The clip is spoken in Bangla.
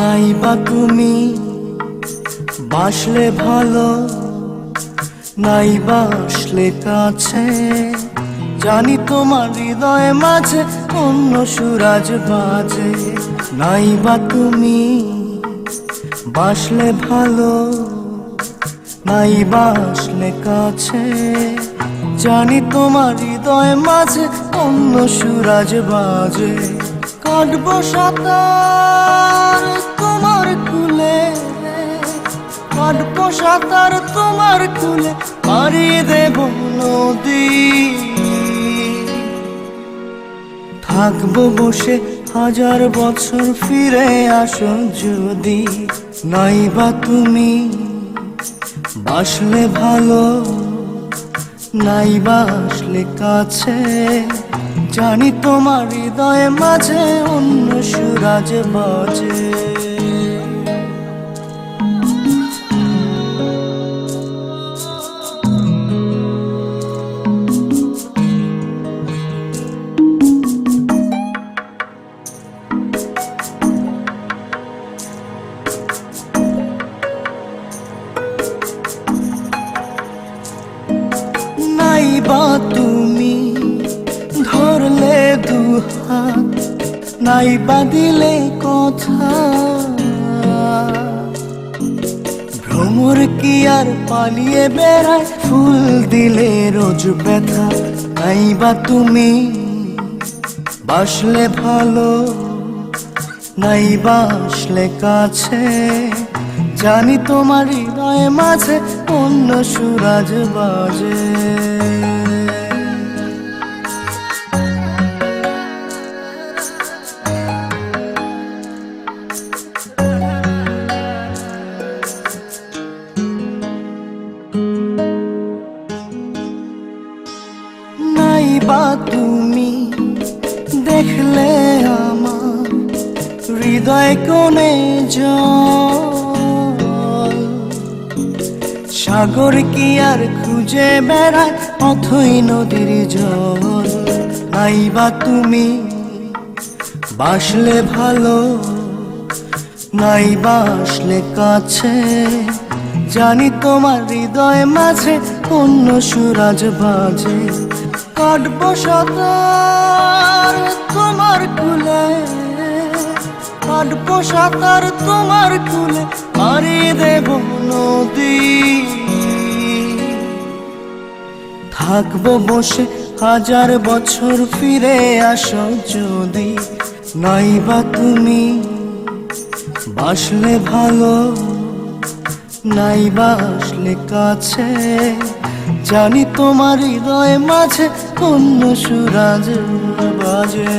নাইবা তুমি বাসলে ভালো, নাইবা আসলে কাছে, জানি তোমার হৃদয়ে মাঝে অন্য সুরাজ বাজে। নাইবা তুমি বাসলে ভালো, নাইবা আসলে কাছে, জানি তোমার হৃদয়ে মাঝে অন্য সুরাজ বাজে। কাটবো সাঁতার তোমার কুলে, কাটবো সাঁতার তোমার কুলে, পাড়ি দেব নদী। থাকবো বসে হাজার বছর, ফিরে আসো যদি। নাইবা তুমি বাসলে ভালো, নাইবা আসলে কাছে, জানি তোমার হৃদয়ে মাঝে অন্য সুরাজ বাজে। নাইবা তুমি ধরলে দুহাত, নাইবা দিলে কথা, ভ্রমর কি আর পালিয়ে বেড়ায়, ফুল দিলে রোজ ব্যথা। নাইবা তুমি বাসলে ভালো, নাইবা আসলে কাছে, জানি তোমার হৃদয়ে মাঝে অন্য সুরাজ বাজে। নাইবা তুমি দেখলে আমার হৃদয় কোণে জল, সাগর কি আর খুঁজে বেড়ায় অথই নদীর জল। নাইবা তুমি বাসলে ভালো, নাইবা আসলে কাছে, জানি তোমার হৃদয় মাঝে অন্য সুরাজ বাজে। কাটবো সাঁতার তোমার কুলে, কাটবো সাঁতার তোমার কুলে, পাড়ি দেব নদী। থাকবো বসে হাজার বছর, ফিরে আসো যদি। নাইবা তুমি বাসলে ভালো, নাইবা আসলে কাছে, জানি তোমার হৃদয় মাঝে অন্য সুরাজ বাজে।